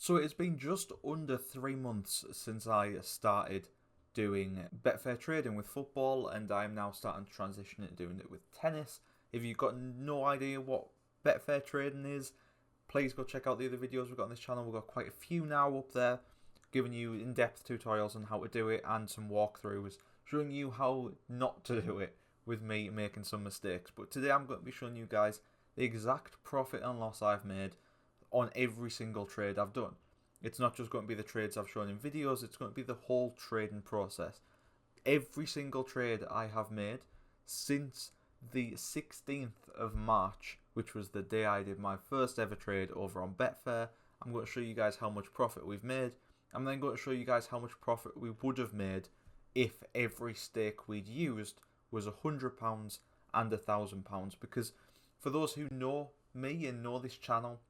So it has been just under 3 months since I started doing Betfair trading with football, and I'm now starting to transition into doing it with tennis. If you've got no idea what Betfair trading is, please go check out the other videos we've got on this channel. We've got quite a few now up there, giving you in-depth tutorials on how to do it and some walkthroughs, showing you how not to do it with me making some mistakes. But today I'm going to be showing you guys the exact profit and loss I've made on every single trade I've done. It's not just going to be the trades I've shown in videos, it's going to be the whole trading process. Every single trade I have made since the 16th of March, which was the day I did my first ever trade over on Betfair. I'm going to show you guys how much profit we've made. I'm then going to show you guys how much profit we would have made if every stake we'd used was £100 and £1,000. Because for those who know me and know this channel,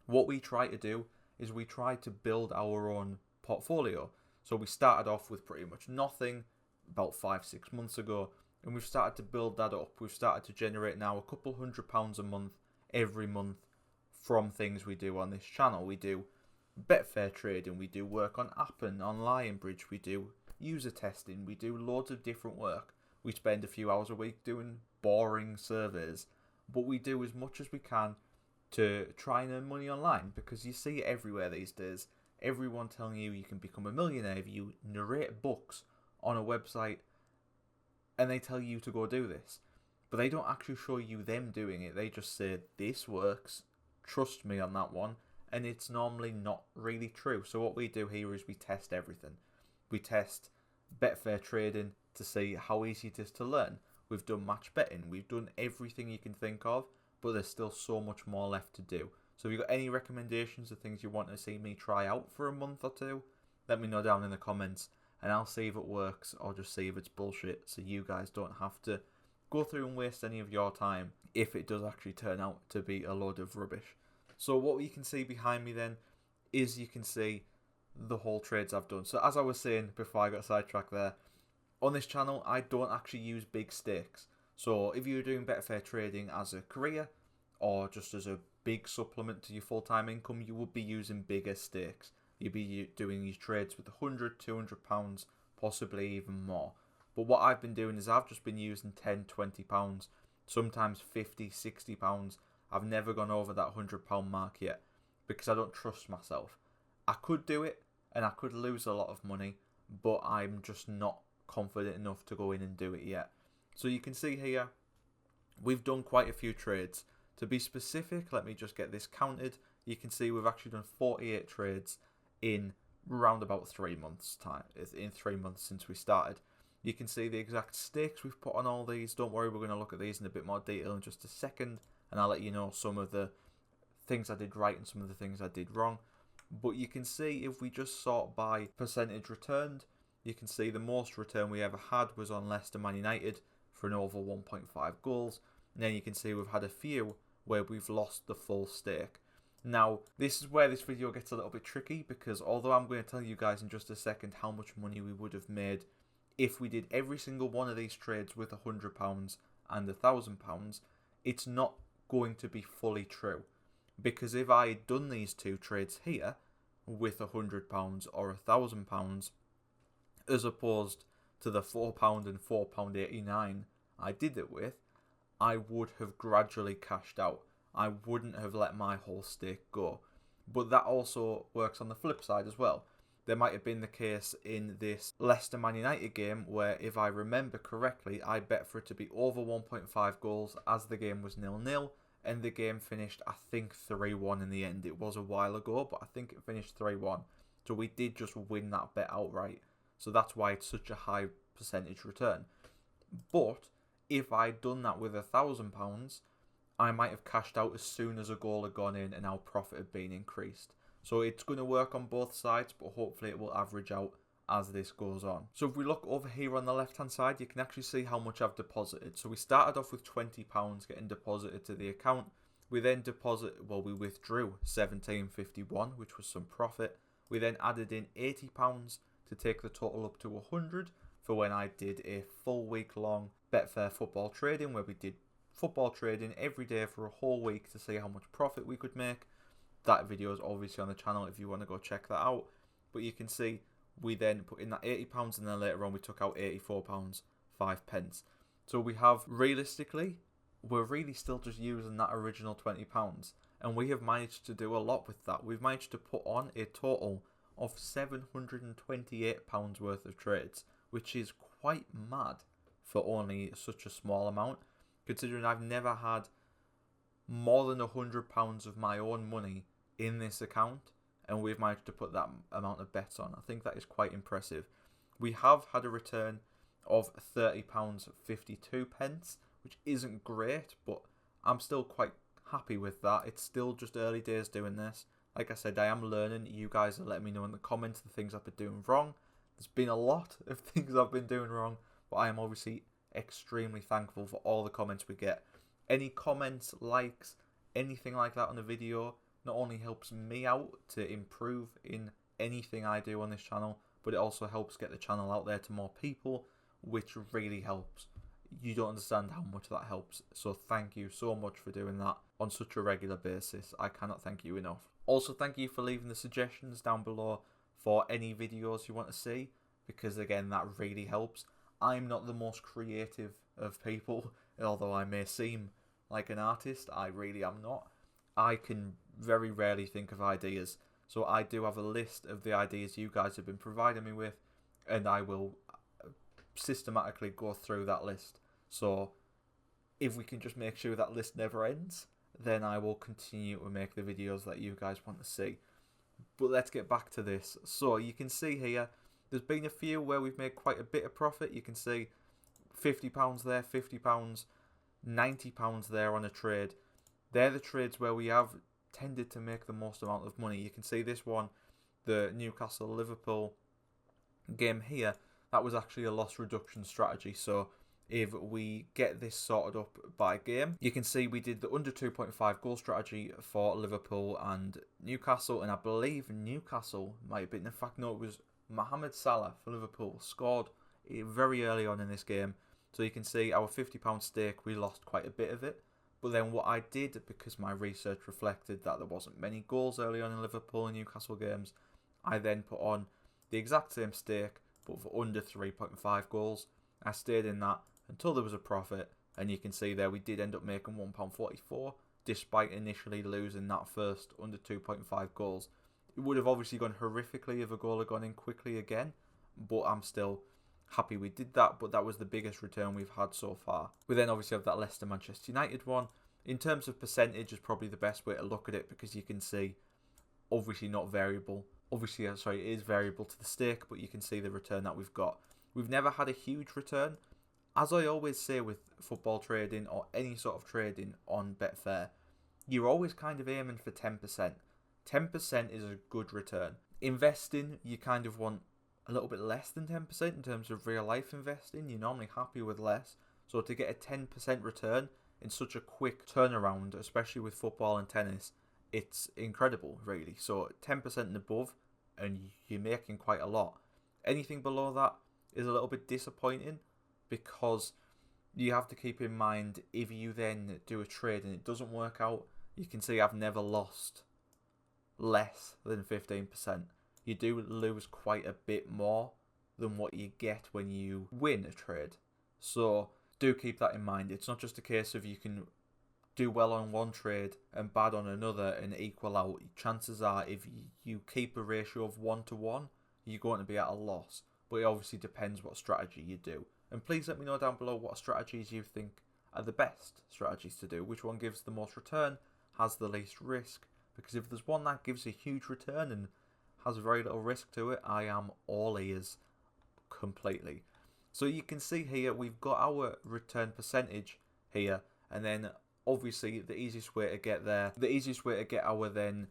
what we try to do is we try to build our own portfolio. So we started off with pretty much nothing about 5-6 months ago, and we've started to build that up. We've started to generate now a couple £100 a month every month from things we do on this channel. We do Betfair trading, we do work on Appen, on Lionbridge, we do user testing, we do loads of different work. We spend a few hours a week doing boring surveys, but we do as much as we can to try and earn money online, because you see it everywhere these days. Everyone telling you you can become a millionaire if you narrate books on a website, and they tell you to go do this, but they don't actually show you them doing it. They just say this works, trust me on that one, and it's normally not really true. So what we do here is we test everything. We test Betfair trading to see how easy it is to learn. We've done match betting, we've done everything you can think of, but there's still so much more left to do. So if you've got any recommendations of things you want to see me try out for a month or two, let me know down in the comments, and I'll see if it works or just see if it's bullshit, so you guys don't have to go through and waste any of your time if it does actually turn out to be a load of rubbish. So what you can see behind me then is you can see the whole trades I've done. So as I was saying before I got sidetracked there, on this channel I don't actually use big stakes. So if you're doing Betfair trading as a career or just as a big supplement to your full-time income, you would be using bigger stakes. You'd be doing these trades with £100, £200, possibly even more. But what I've been doing is I've just been using £10, £20, sometimes £50, £60. I've never gone over that £100 mark yet because I don't trust myself. I could do it and I could lose a lot of money, but I'm just not confident enough to go in and do it yet. So you can see here, we've done quite a few trades. To be specific, let me just get this counted. You can see we've actually done 48 trades in around about 3 months time. In 3 months since we started. You can see the exact stakes we've put on all these. Don't worry, we're going to look at these in a bit more detail in just a second, and I'll let you know some of the things I did right and some of the things I did wrong. But you can see if we just sort by percentage returned, you can see the most return we ever had was on Leicester Man United for an over 1.5 goals. And then you can see we've had a few where we've lost the full stake. Now, this is where this video gets a little bit tricky, because although I'm going to tell you guys in just a second how much money we would have made if we did every single one of these trades with £100 and £1,000, it's not going to be fully true. Because if I had done these two trades here with £100 or £1,000, as opposed to the £4 and £4.89 I did it with, I would have gradually cashed out. I wouldn't have let my whole stake go. But that also works on the flip side as well. There might have been the case in this Leicester Man United game where, if I remember correctly, I bet for it to be over 1.5 goals as the game was 0-0, and the game finished, I think, 3-1 in the end. It was a while ago, but I think it finished 3-1. So we did just win that bet outright. So that's why it's such a high percentage return. But if I'd done that with £1,000, I might have cashed out as soon as a goal had gone in and our profit had been increased. So it's going to work on both sides, but hopefully it will average out as this goes on. So if we look over here on the left hand side, you can actually see how much I've deposited. So we started off with £20 getting deposited to the account. We then we withdrew £17.51, which was some profit. We then added in £80 to take the total up to 100 for when I did a full week long Betfair football trading, where we did football trading every day for a whole week to see how much profit we could make. that video is obviously on the channel if you want to go check that out. But you can see we then put in that £80 and then later on we took out £84, 5 pence. So we have, realistically, we're really still just using that original £20, and we have managed to do a lot with that. We've managed to put on a total of £728 worth of trades, which is quite mad for only such a small amount, considering I've never had more than £100 of my own money in this account, and we've managed to put that amount of bets on. I think that is quite impressive. We have had a return of £30.52, which isn't great, but I'm still quite happy with that. It's still just early days doing this. Like I said, I am learning. You guys are letting me know in the comments the things I've been doing wrong. There's been a lot of things I've been doing wrong, but I am obviously extremely thankful for all the comments we get. Any comments, likes, anything like that on the video not only helps me out to improve in anything I do on this channel, but it also helps get the channel out there to more people, which really helps. You don't understand how much that helps. So thank you so much for doing that on such a regular basis. I cannot thank you enough. Also, thank you for leaving the suggestions down below for any videos you want to see, because again, that really helps. I'm not the most creative of people, although I may seem like an artist. I really am not. I can very rarely think of ideas, so I do have a list of the ideas you guys have been providing me with, and I will systematically go through that list. So if we can just make sure that list never ends, then I will continue to make the videos that you guys want to see. But let's get back to this. So you can see here, there's been a few where we've made quite a bit of profit. You can see £50 there, £50, £90 there on a trade. They're the trades where we have tended to make the most amount of money. You can see this one, the Newcastle-Liverpool game here, that was actually a loss reduction strategy. So if we get this sorted up by game, you can see we did the under 2.5 goal strategy for Liverpool and Newcastle, and I believe Newcastle might have been, in fact no, it was Mohamed Salah for Liverpool scored very early on in this game. So you can see our £50 stake, we lost quite a bit of it. But then what I did, because my research reflected that there wasn't many goals early on in Liverpool and Newcastle games, I then put on the exact same stake, but for under 3.5 goals. I stayed in that until there was a profit, and you can see there we did end up making £1.44, despite initially losing that first under 2.5 goals. It would have obviously gone horrifically if a goal had gone in quickly again, but I'm still happy we did that. But that was the biggest return we've had so far. We then obviously have that Leicester-Manchester United one. In terms of percentage is probably the best way to look at it, because you can see, obviously not variable. Obviously, sorry, it is variable to the stake, but you can see the return that we've got. We've never had a huge return. As I always say with football trading or any sort of trading on Betfair, you're always kind of aiming for 10%. 10% is a good return. Investing, you kind of want a little bit less than 10% in terms of real life investing. You're normally happy with less. So to get a 10% return in such a quick turnaround, especially with football and tennis, it's incredible, really. So 10% and above, and you're making quite a lot. Anything below that is a little bit disappointing, because you have to keep in mind, if you then do a trade and it doesn't work out, you can see I've never lost less than 15%. You do lose quite a bit more than what you get when you win a trade. So do keep that in mind. It's not just a case of you can do well on one trade and bad on another and equal out. Chances are, if you keep a ratio of 1-to-1, you're going to be at a loss. But it obviously depends what strategy you do. And please let me know down below what strategies you think are the best strategies to do. Which one gives the most return, has the least risk. Because if there's one that gives a huge return and has very little risk to it, I am all ears completely. So you can see here, we've got our return percentage here. And then obviously the easiest way to get there, the easiest way to get our then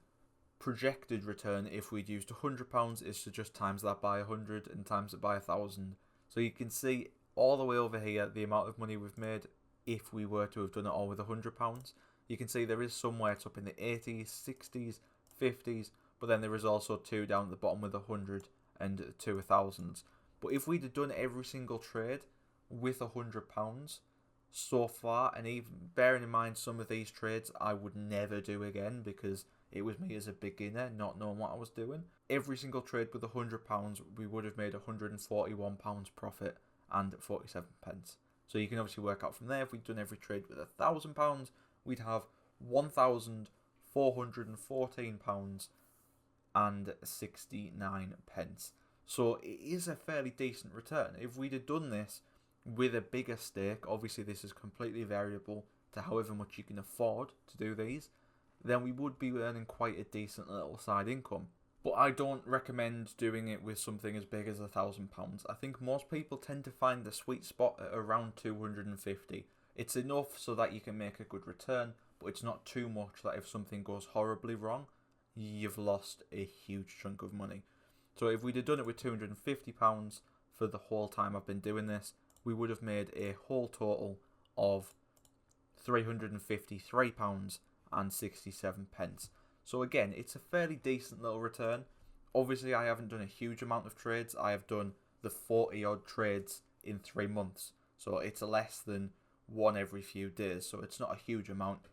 projected return if we'd used £100 is to just times that by 100 and times it by 1,000. So you can see all the way over here the amount of money we've made if we were to have done it all with £100. You can see there is somewhere it's up in the 80s, 60s, 50s, but then there is also two down at the bottom with 100 and two 1,000s. But if we'd have done every single trade with £100 so far, and even bearing in mind some of these trades I would never do again, because it was me as a beginner, not knowing what I was doing. Every single trade with £100, we would have made £141 profit and 47 pence. So you can obviously work out from there, if we'd done every trade with £1,000, we'd have £1,414 and 69 pence. So it is a fairly decent return. If we'd have done this with a bigger stake, obviously this is completely variable to however much you can afford to do these, then we would be earning quite a decent little side income. But I don't recommend doing it with something as big as £1,000. I think most people tend to find the sweet spot at around 250. It's enough so that you can make a good return, but it's not too much that if something goes horribly wrong, you've lost a huge chunk of money. So if we'd have done it with £250 for the whole time I've been doing this, we would have made a whole total of £353 and 67 pence. So again, it's a fairly decent little return. Obviously, I haven't done a huge amount of trades. I have done the 40 odd trades in 3 months. So it's less than one every few days. So it's not a huge amount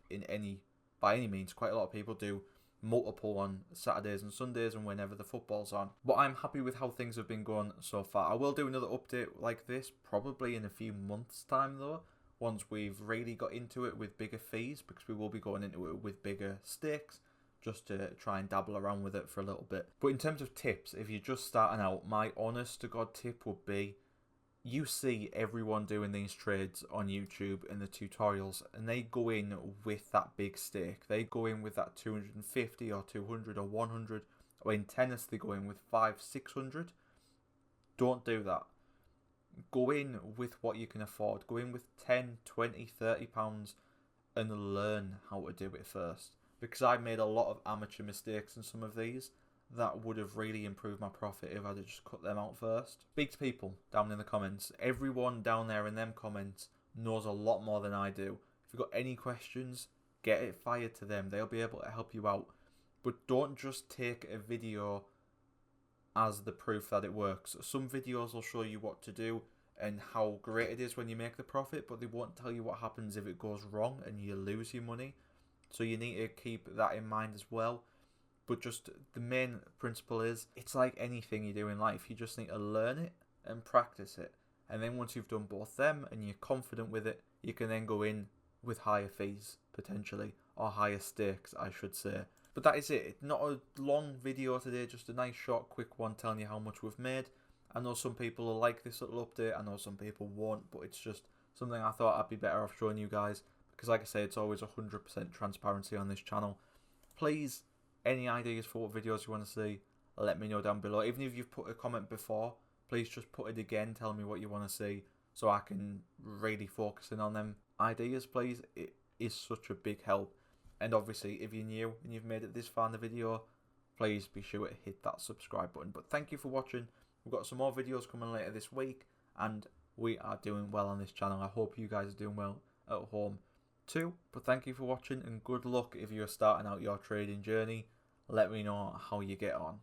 by any means. Quite a lot of people do multiple on Saturdays and Sundays and whenever the football's on. But I'm happy with how things have been going so far. I will do another update like this probably in a few months' time though, once we've really got into it with bigger fees, because we will be going into it with bigger stakes, just to try and dabble around with it for a little bit. But in terms of tips, if you're just starting out, my honest to God tip would be, you see everyone doing these trades on YouTube in the tutorials, and they go in with that big stake. They go in with that 250 or 200 or 100, or in tennis they go in with 500-600. Don't do that. Go in with what you can afford. Go in with 10, 20, 30 pounds and learn how to do it first. Because I made a lot of amateur mistakes in some of these that would have really improved my profit if I'd just cut them out first. Speak to people down in the comments. Everyone down there in them comments knows a lot more than I do. If you've got any questions, get it fired to them. They'll be able to help you out. But don't just take a video as the proof that it works. Some videos will show you what to do and how great it is when you make the profit, but they won't tell you what happens if it goes wrong and you lose your money. So you need to keep that in mind as well. But just the main principle is, it's like anything you do in life. You just need to learn it and practice it. And then once you've done both them and you're confident with it, you can then go in with higher fees, potentially. Or higher stakes, I should say. But that is it. Not a long video today, just a nice short quick one telling you how much we've made. I know some people will like this little update. I know some people won't. But it's just something I thought I'd be better off showing you guys. Because like I say, it's always 100% transparency on this channel. Please, any ideas for what videos you want to see, let me know down below. Even if you've put a comment before, please just put it again. Tell me what you want to see so I can really focus in on them ideas, please. It is such a big help. And obviously, if you're new and you've made it this far in the video, please be sure to hit that subscribe button. But thank you for watching. We've got some more videos coming later this week, and we are doing well on this channel. I hope you guys are doing well at home too. But thank you for watching, and good luck if you're starting out your trading journey. Let me know how you get on.